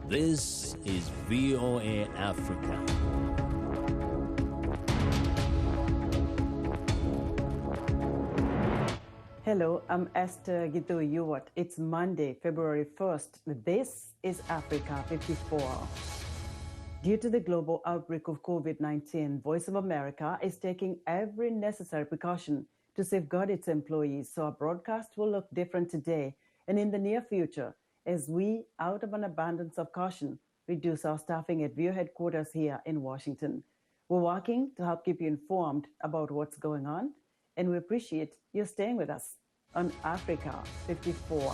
This is VOA Africa. Hello, I'm Esther Githui-Ewart. It's Monday, February 1st. This is Africa 54. Due to the global outbreak of COVID-19, Voice of America is taking every necessary precaution to safeguard its employees, so our broadcast will look different today and in the near future as we, out of an abundance of caution, reduce our staffing at VOA headquarters here in Washington. We're working to help keep you informed about what's going on, and we appreciate you staying with us on Africa 54.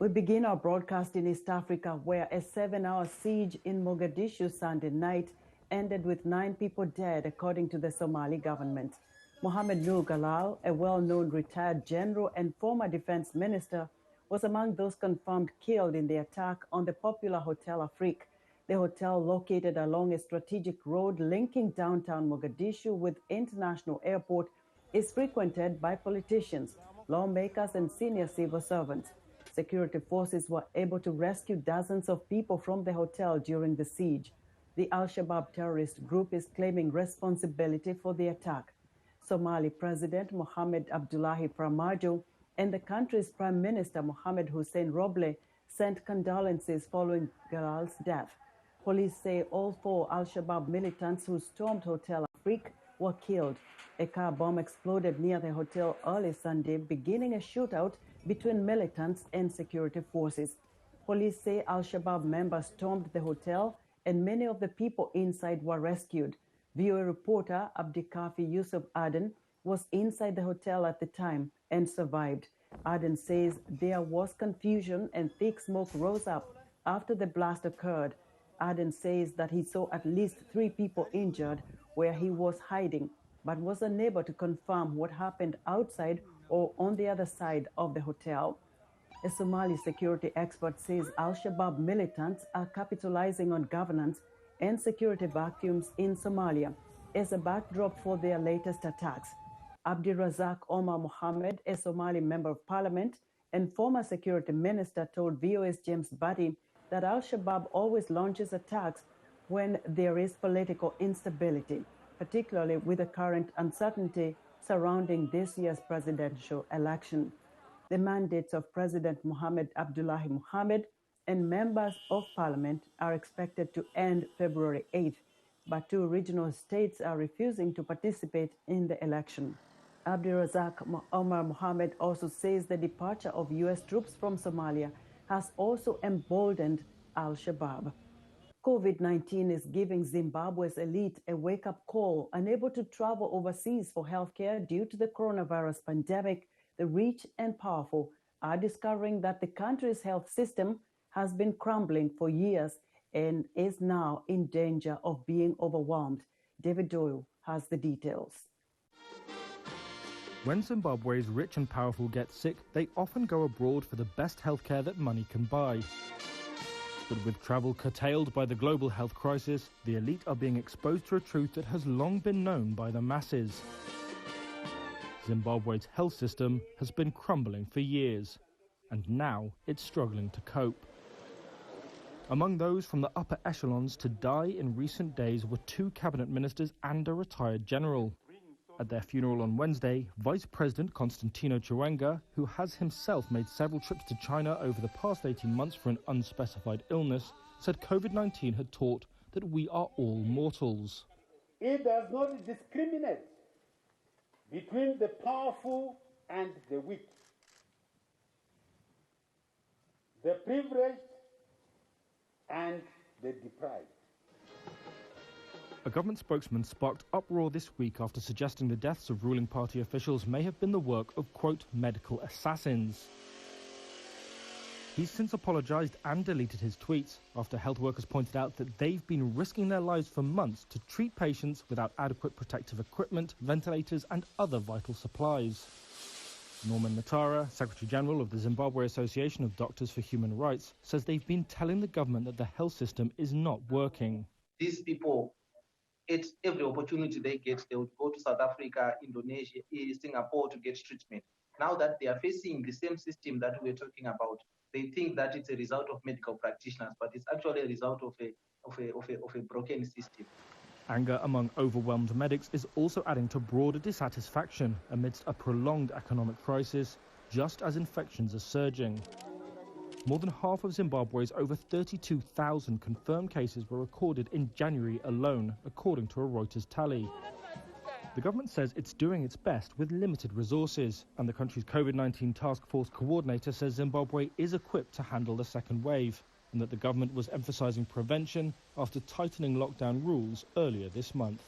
We begin our broadcast in East Africa, where a 7-hour siege in Mogadishu Sunday night ended with 9 people dead, according to the Somali government. Mohamed Nur Galal, a well-known retired general and former defense minister, was among those confirmed killed in the attack on the popular hotel Afrik. The hotel, located along a strategic road linking downtown Mogadishu with International Airport, is frequented by politicians, lawmakers, and senior civil servants. Security forces were able to rescue dozens of people from the hotel during the siege. The al-Shabab terrorist group is claiming responsibility for the attack. Somali President Mohamed Abdullahi Farmajo and the country's Prime Minister Mohamed Hussein Roble sent condolences following Galal's death. Police say all 4 al-Shabab militants who stormed Hotel Afrik were killed. A car bomb exploded near the hotel early Sunday, beginning a shootout between militants and security forces. Police say al-Shabab members stormed the hotel and many of the people inside were rescued. VOA reporter Abdikafi Yusuf Aden was inside the hotel at the time and survived. Aden says there was confusion and thick smoke rose up after the blast occurred. Aden says that he saw at least 3 people injured where he was hiding, but was unable to confirm what happened outside or on the other side of the hotel. A Somali security expert says al-Shabab militants are capitalizing on governance and security vacuums in Somalia as a backdrop for their latest attacks. Abdirazak Omar Mohammed, a Somali member of parliament and former security minister, told VOA's James Buddy that al-Shabab always launches attacks when there is political instability, particularly with the current uncertainty surrounding this year's presidential election. The mandates of President Mohamed Abdullahi Mohamed and members of parliament are expected to end February 8th, but 2 regional states are refusing to participate in the election. Abdirazak Omar Mohammed also says the departure of U.S. troops from Somalia has also emboldened al-Shabab. COVID-19 is giving Zimbabwe's elite a wake-up call. Unable to travel overseas for healthcare due to the coronavirus pandemic, the rich and powerful are discovering that the country's health system has been crumbling for years and is now in danger of being overwhelmed. David Doyle has the details. When Zimbabwe's rich and powerful get sick, they often go abroad for the best healthcare that money can buy. But with travel curtailed by the global health crisis, the elite are being exposed to a truth that has long been known by the masses. Zimbabwe's health system has been crumbling for years, and now it's struggling to cope. Among those from the upper echelons to die in recent days were 2 cabinet ministers and a retired general. At their funeral on Wednesday, Vice President Constantino Chiwenga, who has himself made several trips to China over the past 18 months for an unspecified illness, said COVID-19 had taught that we are all mortals. It does not discriminate between the powerful and the weak, the privileged and the deprived. A government spokesman sparked uproar this week after suggesting the deaths of ruling party officials may have been the work of, quote, medical assassins. He's since apologised and deleted his tweets after health workers pointed out that they've been risking their lives for months to treat patients without adequate protective equipment, ventilators and other vital supplies. Norman Natara, Secretary-General of the Zimbabwe Association of Doctors for Human Rights, says they've been telling the government that the health system is not working. These people, at every opportunity they get, they would go to South Africa, Indonesia, Singapore to get treatment. Now that they are facing the same system that we're talking about, they think that it's a result of medical practitioners, but it's actually a result of a broken system. Anger among overwhelmed medics is also adding to broader dissatisfaction amidst a prolonged economic crisis, just as infections are surging. More than half of Zimbabwe's over 32,000 confirmed cases were recorded in January alone, according to a Reuters tally. The government says it's doing its best with limited resources, and the country's COVID-19 task force coordinator says Zimbabwe is equipped to handle the second wave, and that the government was emphasizing prevention after tightening lockdown rules earlier this month.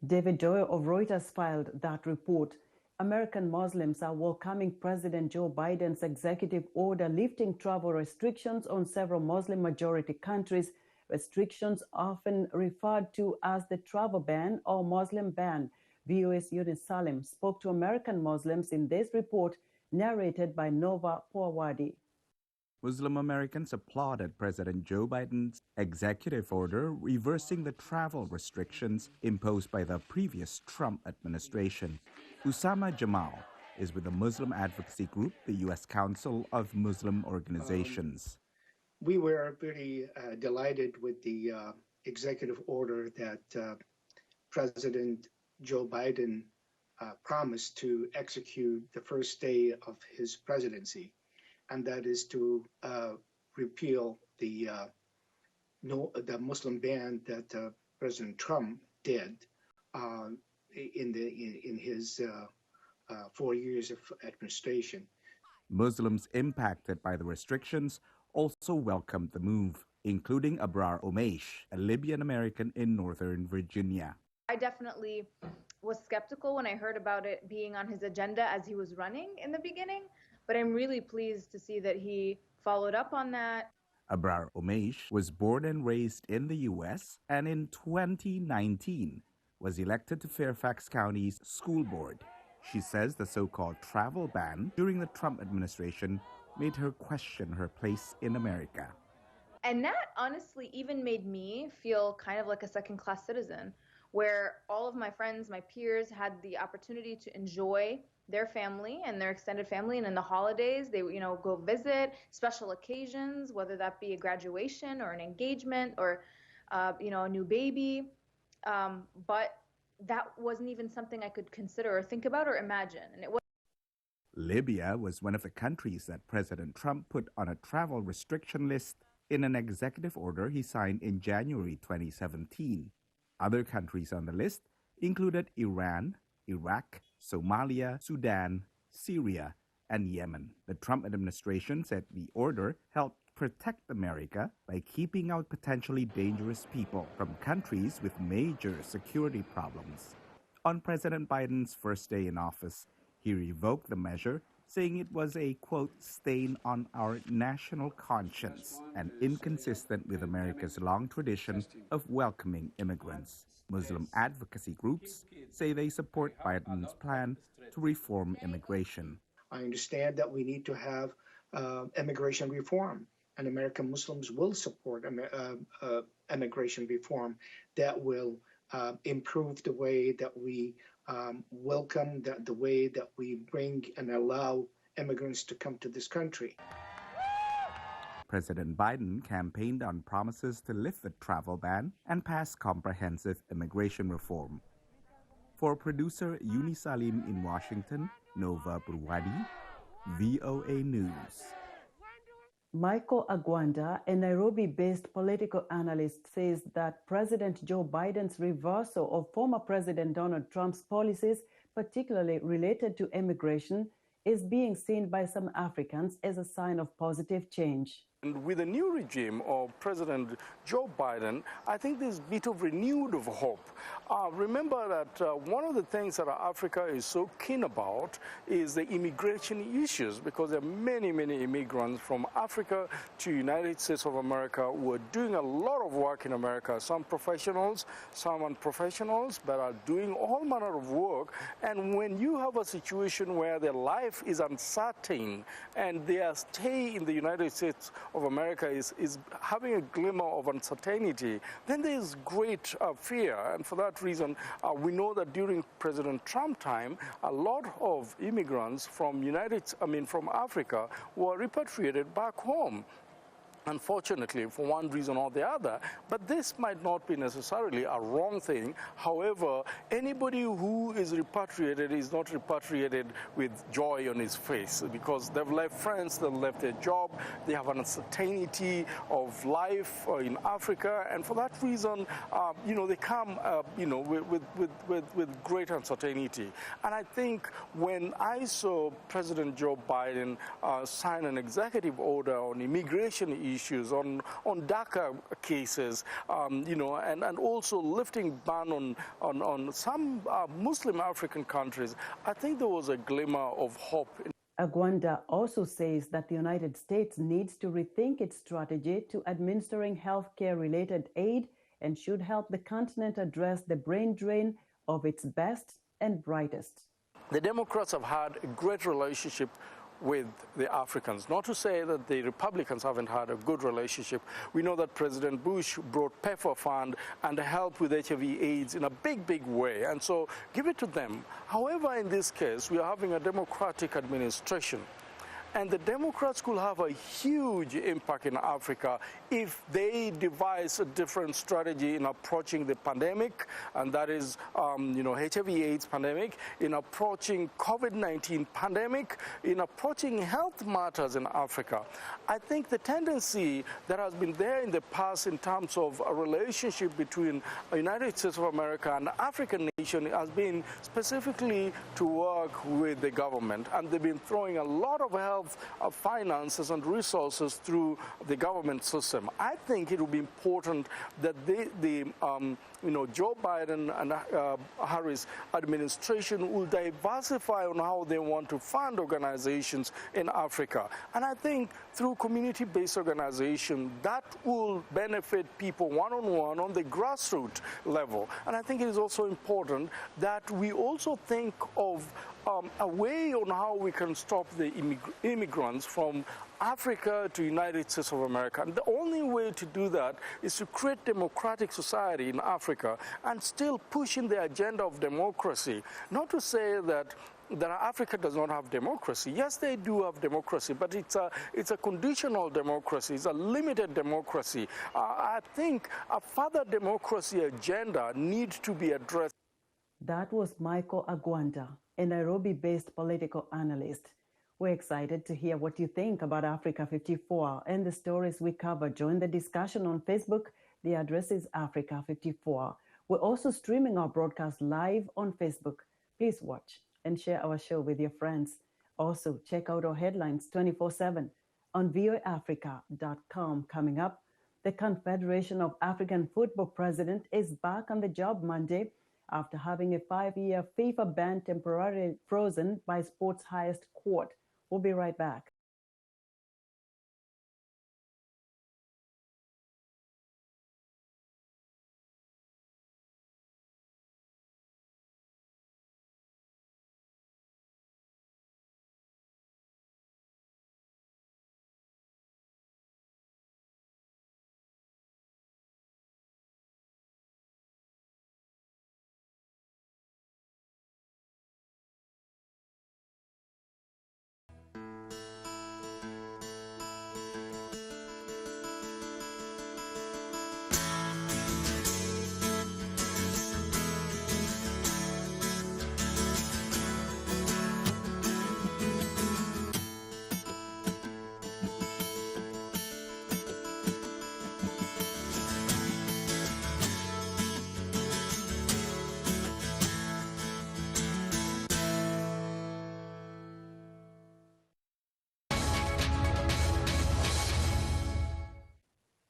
David Doyle of Reuters filed that report. American Muslims are welcoming President Joe Biden's executive order lifting travel restrictions on several Muslim-majority countries, restrictions often referred to as the travel ban or Muslim ban. VOA's Yunus Salim spoke to American Muslims in this report, narrated by Nova Pawadi. Muslim Americans applauded President Joe Biden's executive order reversing the travel restrictions imposed by the previous Trump administration. Usama Jamal is with the Muslim advocacy group, the U.S. Council of Muslim Organizations. We were very delighted with the executive order that President Joe Biden promised to execute the first day of his presidency, and that is to repeal the Muslim ban that President Trump did in his 4 years of administration. Muslims impacted by the restrictions also welcomed the move, including Abrar Omeish, a Libyan American in Northern Virginia. I definitely was skeptical when I heard about it being on his agenda as he was running in the beginning, but I'm really pleased to see that he followed up on that. Abrar Omeish was born and raised in the U.S. and in 2019 was elected to Fairfax County's school board. She says the so-called travel ban during the Trump administration made her question her place in America. And that honestly even made me feel kind of like a second-class citizen, where all of my friends, my peers had the opportunity to enjoy their family and their extended family, and in the holidays they go visit special occasions, whether that be a graduation or an engagement or a new baby, but that wasn't even something I could consider or think about or imagine. And it was Libya was one of the countries that President Trump put on a travel restriction list in an executive order he signed in January 2017. Other countries on the list included Iran, Iraq, Somalia, Sudan, Syria, and Yemen. The Trump administration said the order helped protect America by keeping out potentially dangerous people from countries with major security problems. On President Biden's first day in office, he revoked the measure, saying it was a, quote, stain on our national conscience and inconsistent with America's long tradition of welcoming immigrants. Muslim advocacy groups say they support Biden's plan to reform immigration. I understand that we need to have immigration reform, and American Muslims will support immigration reform that will improve the way that we welcome, the way that we bring and allow immigrants to come to this country. President Biden campaigned on promises to lift the travel ban and pass comprehensive immigration reform. For producer Yuni Salim in Washington, Nova Pawadi, VOA News. Michael Agwanda, a Nairobi-based political analyst, says that President Joe Biden's reversal of former President Donald Trump's policies, particularly related to immigration, is being seen by some Africans as a sign of positive change. And with the new regime of President Joe Biden, I think there's a bit of renewed hope. Remember that one of the things that Africa is so keen about is the immigration issues, because there are many, many immigrants from Africa to United States of America who are doing a lot of work in America. Some professionals, some unprofessionals, but are doing all manner of work. And when you have a situation where their life is uncertain and their stay in the United States of America is having a glimmer of uncertainty, then there is great fear. And for that reason, we know that during President Trump time, a lot of immigrants from Africa were repatriated back home. Unfortunately, for one reason or the other, but this might not be necessarily a wrong thing. However, anybody who is repatriated is not repatriated with joy on his face, because they've left friends, they've left their job, they have an uncertainty of life in Africa, and for that reason, they come, with great uncertainty. And I think when I saw President Joe Biden sign an executive order on immigration issues, on DACA cases, and also lifting ban on some Muslim African countries, I think there was a glimmer of hope. Agwanda also says that the United States needs to rethink its strategy to administering healthcare-related aid and should help the continent address the brain drain of its best and brightest. The Democrats have had a great relationship with the Africans. Not to say that the Republicans haven't had a good relationship. We know that President Bush brought PEPFAR fund and helped with HIV/AIDS in a big way, and so give it to them. However, in this case, we are having a Democratic administration. And the Democrats could have a huge impact in Africa if they devise a different strategy in approaching the pandemic, and that is, HIV/AIDS pandemic, in approaching COVID-19 pandemic, in approaching health matters in Africa. I think the tendency that has been there in the past in terms of a relationship between the United States of America and the African nation has been specifically to work with the government, and they've been throwing a lot of help of finances and resources through the government system. I think it will be important that Joe Biden and Harris administration will diversify on how they want to fund organizations in Africa. And I think through community-based organization, that will benefit people one-on-one on the grassroots level. And I think it is also important that we also think of a way on how we can stop the immigrants from Africa to United States of America. And the only way to do that is to create democratic society in Africa and still pushing the agenda of democracy. Not to say that Africa does not have democracy. Yes, they do have democracy, but it's a conditional democracy. It's a limited democracy. I think a further democracy agenda needs to be addressed. That was Michael Agwanda, a Nairobi-based political analyst. We're excited to hear what you think about Africa 54 and the stories we cover. Join the discussion on Facebook. The address is Africa 54. We're also streaming our broadcast live on Facebook. Please watch and share our show with your friends. Also, check out our headlines 24/7 on voaafrica.com. Coming up, the Confederation of African Football president is back on the job Monday after having a 5-year FIFA ban temporarily frozen by sport's highest court. We'll be right back.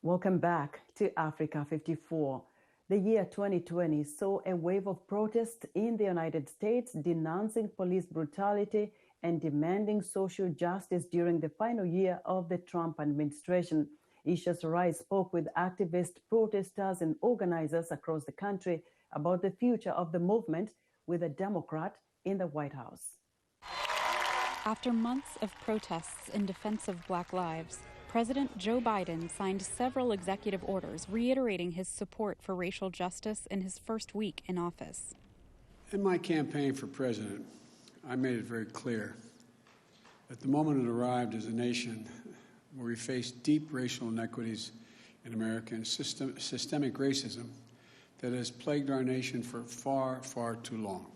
Welcome back to Africa 54. The year 2020 saw a wave of protests in the United States denouncing police brutality and demanding social justice during the final year of the Trump administration. Isha Sarai spoke with activists, protesters, and organizers across the country about the future of the movement with a Democrat in the White House. After months of protests in defense of Black lives, President Joe Biden signed several executive orders reiterating his support for racial justice in his first week in office. In my campaign for president, I made it very clear that the moment it arrived as a nation where we face deep racial inequities in America and systemic racism that has plagued our nation for far, far too long.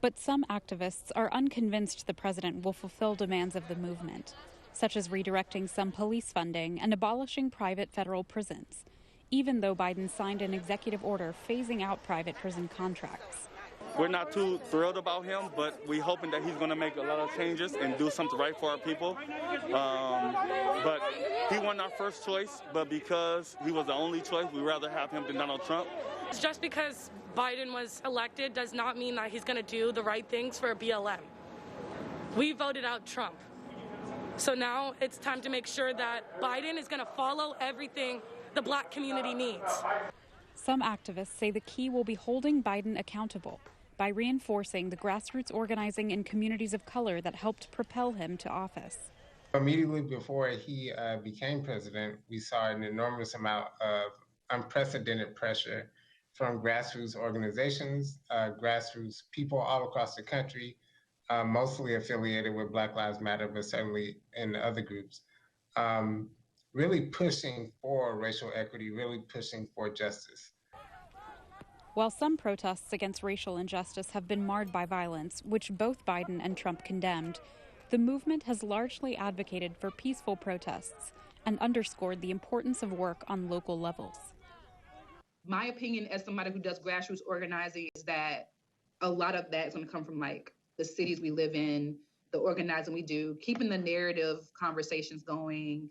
But some activists are unconvinced the president will fulfill demands of the movement, such as redirecting some police funding and abolishing private federal prisons, even though Biden signed an executive order phasing out private prison contracts. We're not too thrilled about him, but we're hoping that he's going to make a lot of changes and do something right for our people. But he wasn't our first choice, but because he was the only choice, we'd rather have him than Donald Trump. Just because Biden was elected does not mean that he's going to do the right things for BLM. We voted out Trump. So now it's time to make sure that Biden is going to follow everything the black community needs. Some activists say the key will be holding Biden accountable by reinforcing the grassroots organizing in communities of color that helped propel him to office. Immediately before he became president, we saw an enormous amount of unprecedented pressure from grassroots organizations, grassroots people all across the country, mostly affiliated with Black Lives Matter, but certainly in other groups, really pushing for racial equity, really pushing for justice. While some protests against racial injustice have been marred by violence, which both Biden and Trump condemned, the movement has largely advocated for peaceful protests and underscored the importance of work on local levels. My opinion as somebody who does grassroots organizing is that a lot of that is going to come from like the cities we live in, the organizing we do, keeping the narrative conversations going.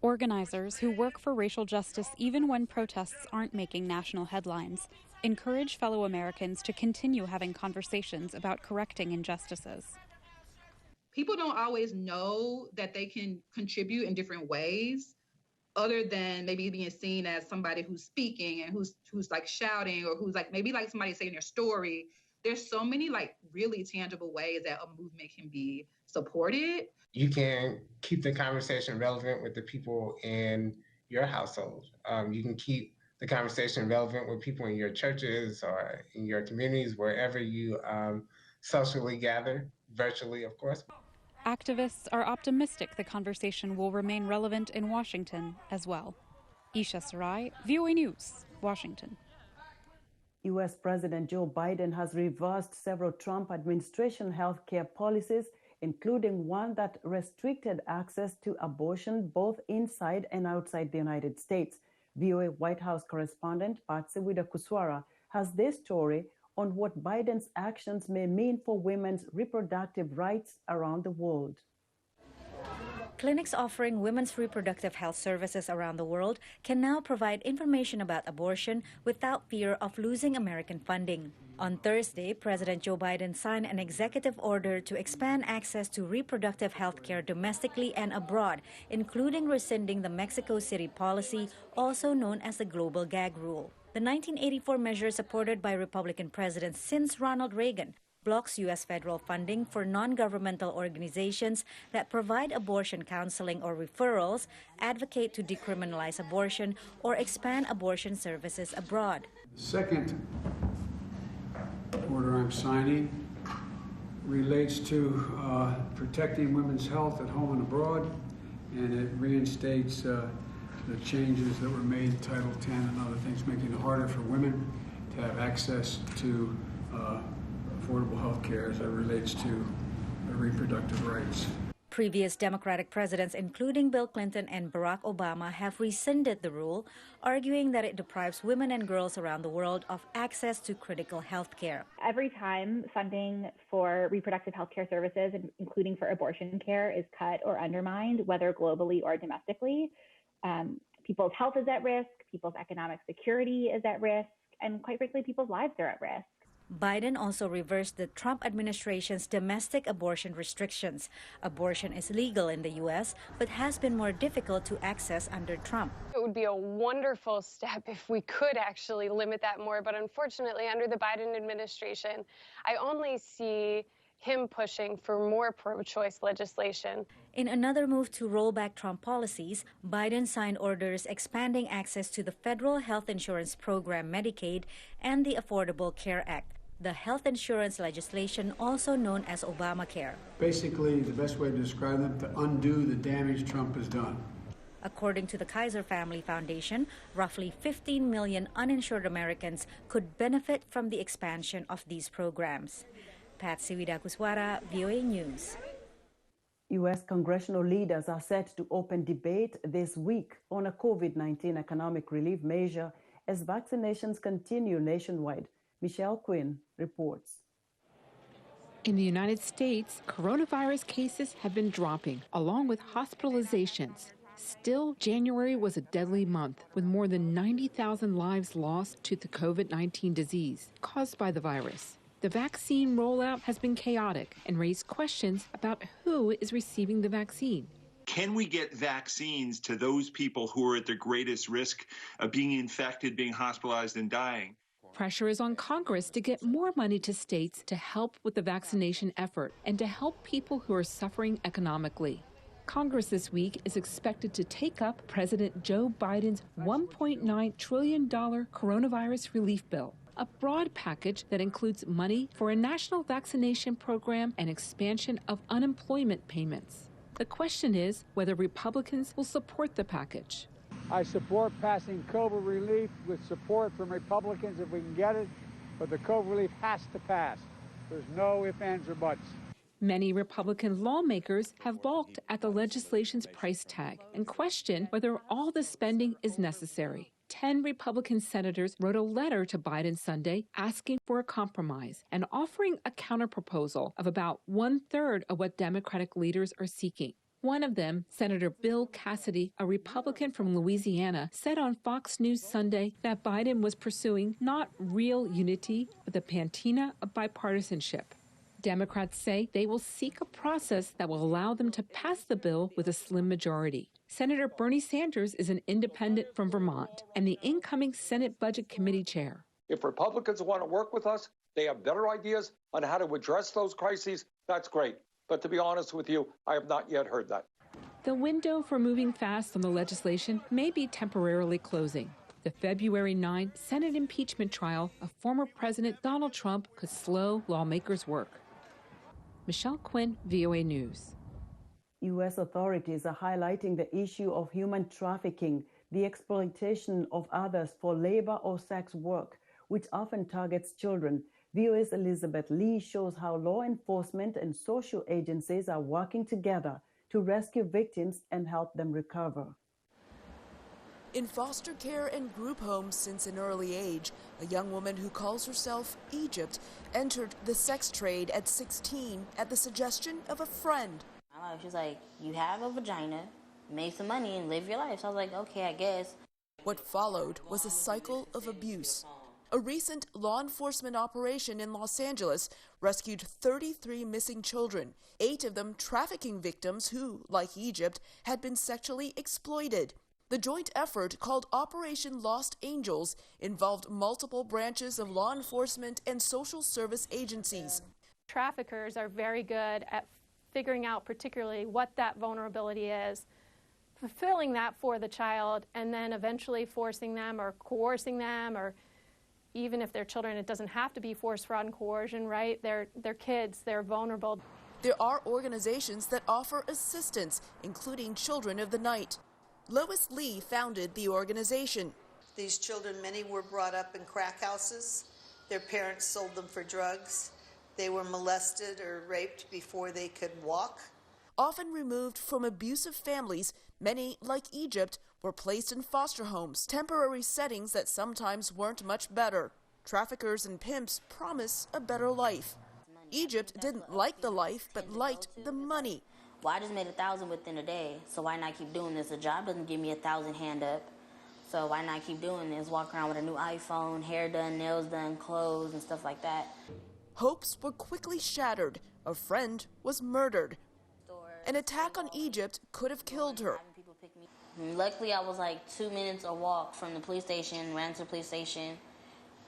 Organizers who work for racial justice even when protests aren't making national headlines encourage fellow Americans to continue having conversations about correcting injustices. People don't always know that they can contribute in different ways other than maybe being seen as somebody who's speaking and who's like shouting or who's like maybe like somebody saying their story. There's so many like really tangible ways that a movement can be supported. You can keep the conversation relevant with the people in your household. You can keep the conversation relevant with people in your churches or in your communities, wherever you socially gather, virtually, of course. Activists are optimistic the conversation will remain relevant in Washington as well. Isha Sarai, VOA News, Washington. U.S. President Joe Biden has reversed several Trump administration health care policies, including one that restricted access to abortion both inside and outside the United States. VOA White House correspondent Patsy Widakuswara has this story on what Biden's actions may mean for women's reproductive rights around the world. Clinics offering women's reproductive health services around the world can now provide information about abortion without fear of losing American funding. On Thursday, President Joe Biden signed an executive order to expand access to reproductive health care domestically and abroad, including rescinding the Mexico City policy, also known as the Global Gag Rule. The 1984 measure, supported by Republican presidents since Ronald Reagan, blocks U.S. federal funding for non-governmental organizations that provide abortion counseling or referrals, advocate to decriminalize abortion, or expand abortion services abroad. The second order I'm signing relates to protecting women's health at home and abroad, and it reinstates the changes that were made in Title X and other things, making it harder for women to have access to affordable health care as it relates to reproductive rights. Previous Democratic presidents, including Bill Clinton and Barack Obama, have rescinded the rule, arguing that it deprives women and girls around the world of access to critical health care. Every time funding for reproductive health care services, including for abortion care, is cut or undermined, whether globally or domestically, people's health is at risk, people's economic security is at risk, and quite frankly, people's lives are at risk. Biden also reversed the Trump administration's domestic abortion restrictions. Abortion is legal in the U.S., but has been more difficult to access under Trump. It would be a wonderful step if we could actually limit that more, but unfortunately, under the Biden administration, I only see him pushing for more pro-choice legislation. In another move to roll back Trump policies, Biden signed orders expanding access to the federal health insurance program Medicaid and the Affordable Care Act, the health insurance legislation also known as Obamacare. Basically, the best way to describe them, to undo the damage Trump has done. According to the Kaiser Family Foundation, roughly 15 million uninsured Americans could benefit from the expansion of these programs. Patsy Widakuswara, VOA News. U.S. congressional leaders are set to open debate this week on a COVID-19 economic relief measure as vaccinations continue nationwide. Michelle Quinn reports. In the United States, coronavirus cases have been dropping, along with hospitalizations. Still, January was a deadly month, with more than 90,000 lives lost to the COVID-19 disease caused by the virus. The vaccine rollout has been chaotic and raised questions about who is receiving the vaccine. Can we get vaccines to those people who are at the greatest risk of being infected, being hospitalized, and dying? Pressure is on Congress to get more money to states to help with the vaccination effort and to help people who are suffering economically. Congress this week is expected to take up President Joe Biden's $1.9 trillion coronavirus relief bill, a broad package that includes money for a national vaccination program and expansion of unemployment payments. The question is whether Republicans will support the package. I support passing COVID relief with support from Republicans if we can get it, but the COVID relief has to pass. There's no ifs, ands, or buts. Many Republican lawmakers have balked at the legislation's price tag and question whether all the spending is necessary. 10 Republican senators wrote a letter to Biden Sunday asking for a compromise and offering a counterproposal of about 1/3 of what Democratic leaders are seeking. One of them, Senator Bill Cassidy, a Republican from Louisiana, said on Fox News Sunday that Biden was pursuing not real unity, but the patina of bipartisanship. Democrats say they will seek a process that will allow them to pass the bill with a slim majority. Senator Bernie Sanders is an independent from Vermont and the incoming Senate Budget Committee chair. If Republicans want to work with us, they have better ideas on how to address those crises, that's great. But to be honest with you, I have not yet heard that. The window for moving fast on the legislation may be temporarily closing. The February 9 Senate impeachment trial of former President Donald Trump could slow lawmakers' work. Michelle Quinn, VOA News. U.S. authorities are highlighting the issue of human trafficking, the exploitation of others for labor or sex work, which often targets children. VOA's Elizabeth Lee shows how law enforcement and social agencies are working together to rescue victims and help them recover. In foster care and group homes since an early age, a young woman who calls herself Egypt entered the sex trade at 16 at the suggestion of a friend. She was like, you have a vagina, make some money and live your life. So I was like, okay, I guess. What followed was a cycle of abuse. A recent law enforcement operation in Los Angeles rescued 33 missing children, 8 of them trafficking victims who, like Egypt, had been sexually exploited. The joint effort, called Operation Lost Angels, involved multiple branches of law enforcement and social service agencies. Traffickers are very good at figuring out particularly what that vulnerability is, fulfilling that for the child, and then eventually forcing them or coercing them, or even if they're children, it doesn't have to be force, fraud, and coercion, right? They're kids, they're vulnerable. There are organizations that offer assistance, including Children of the Night. Lois Lee founded the organization. These children, many were brought up in crack houses. Their parents sold them for drugs. They were molested or raped before they could walk. Often removed from abusive families, many, like Egypt, were placed in foster homes, temporary settings that sometimes weren't much better. Traffickers and pimps promise a better life. Egypt didn't like the life, but liked the money. Well, I just made 1,000 within a day, so why not keep doing this? A job doesn't give me 1,000 hand up, so why not keep doing this? Walk around with a new iPhone, hair done, nails done, clothes, and stuff like that. Hopes were quickly shattered. A friend was murdered. An attack on Egypt could have killed her. Luckily, I was like 2 minutes a walk from the police station, ran to the police station,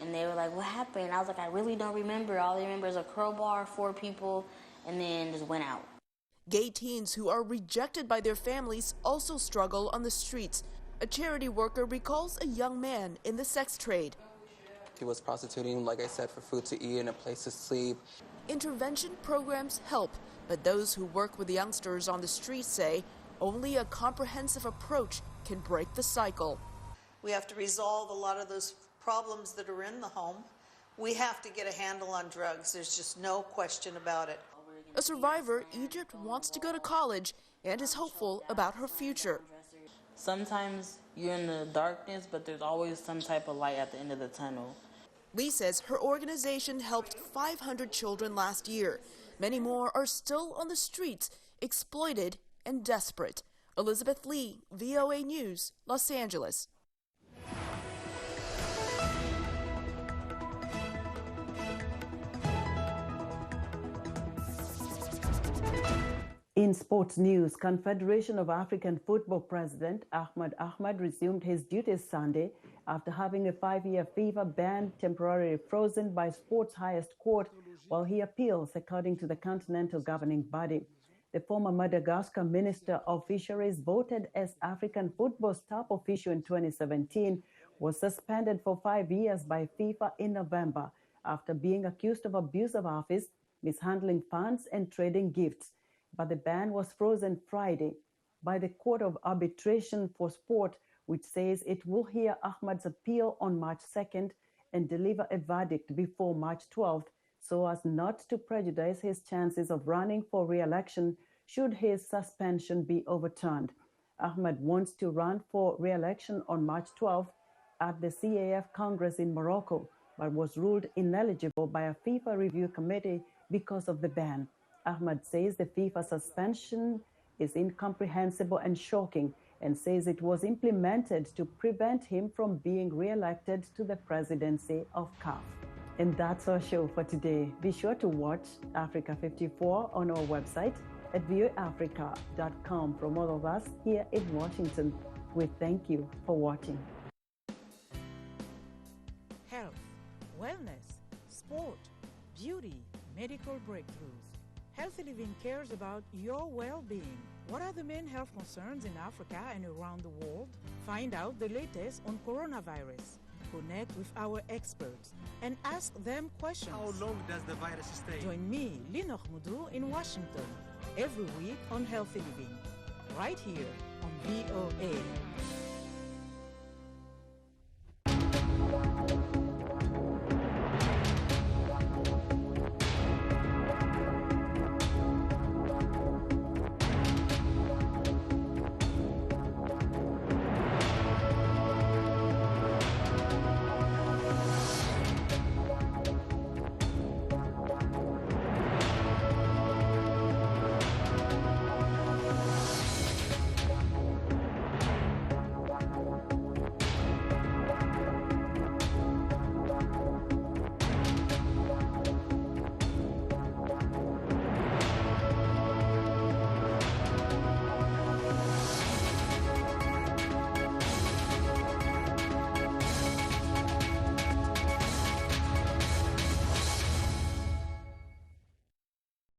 And they were like, what happened? I was like, I really don't remember. All I remember is a crowbar, 4 people, and then just went out. Gay teens who are rejected by their families also struggle on the streets. A charity worker recalls a young man in the sex trade. He was prostituting, like I said, for food to eat and a place to sleep. Intervention programs help, but those who work with youngsters on the streets say only a comprehensive approach can break the cycle. We have to resolve a lot of those problems that are in the home. We have to get a handle on drugs. There's just no question about it. A survivor, Egypt, wants to go to college and is hopeful about her future. Sometimes you're in the darkness, but there's always some type of light at the end of the tunnel. Lee says her organization helped 500 children last year. Many more are still on the streets, exploited and desperate. Elizabeth Lee, VOA News, Los Angeles. In sports news, Confederation of African Football President Ahmad resumed his duties Sunday after having a 5-year FIFA ban temporarily frozen by sport's highest court while he appeals, according to the continental governing body. The former Madagascar Minister of Fisheries, voted as African football's top official in 2017, was suspended for 5 years by FIFA in November after being accused of abuse of office, mishandling funds, and trading gifts. But the ban was frozen Friday by the Court of Arbitration for Sport, which says it will hear Ahmad's appeal on March 2nd and deliver a verdict before March 12th so as not to prejudice his chances of running for re-election should his suspension be overturned. Ahmad wants to run for re-election on March 12th at the CAF Congress in Morocco, but was ruled ineligible by a FIFA review committee because of the ban. Ahmad says the FIFA suspension is incomprehensible and shocking and says it was implemented to prevent him from being re-elected to the presidency of CAF. And that's our show for today. Be sure to watch Africa 54 on our website at voaafrica.com. From all of us here in Washington, we thank you for watching. Health, wellness, sport, beauty, medical breakthroughs. Healthy Living cares about your well-being. What are the main health concerns in Africa and around the world? Find out the latest on coronavirus. Connect with our experts and ask them questions. How long does the virus stay? Join me, Lina Ahmadu, in Washington every week on Healthy Living, right here on VOA.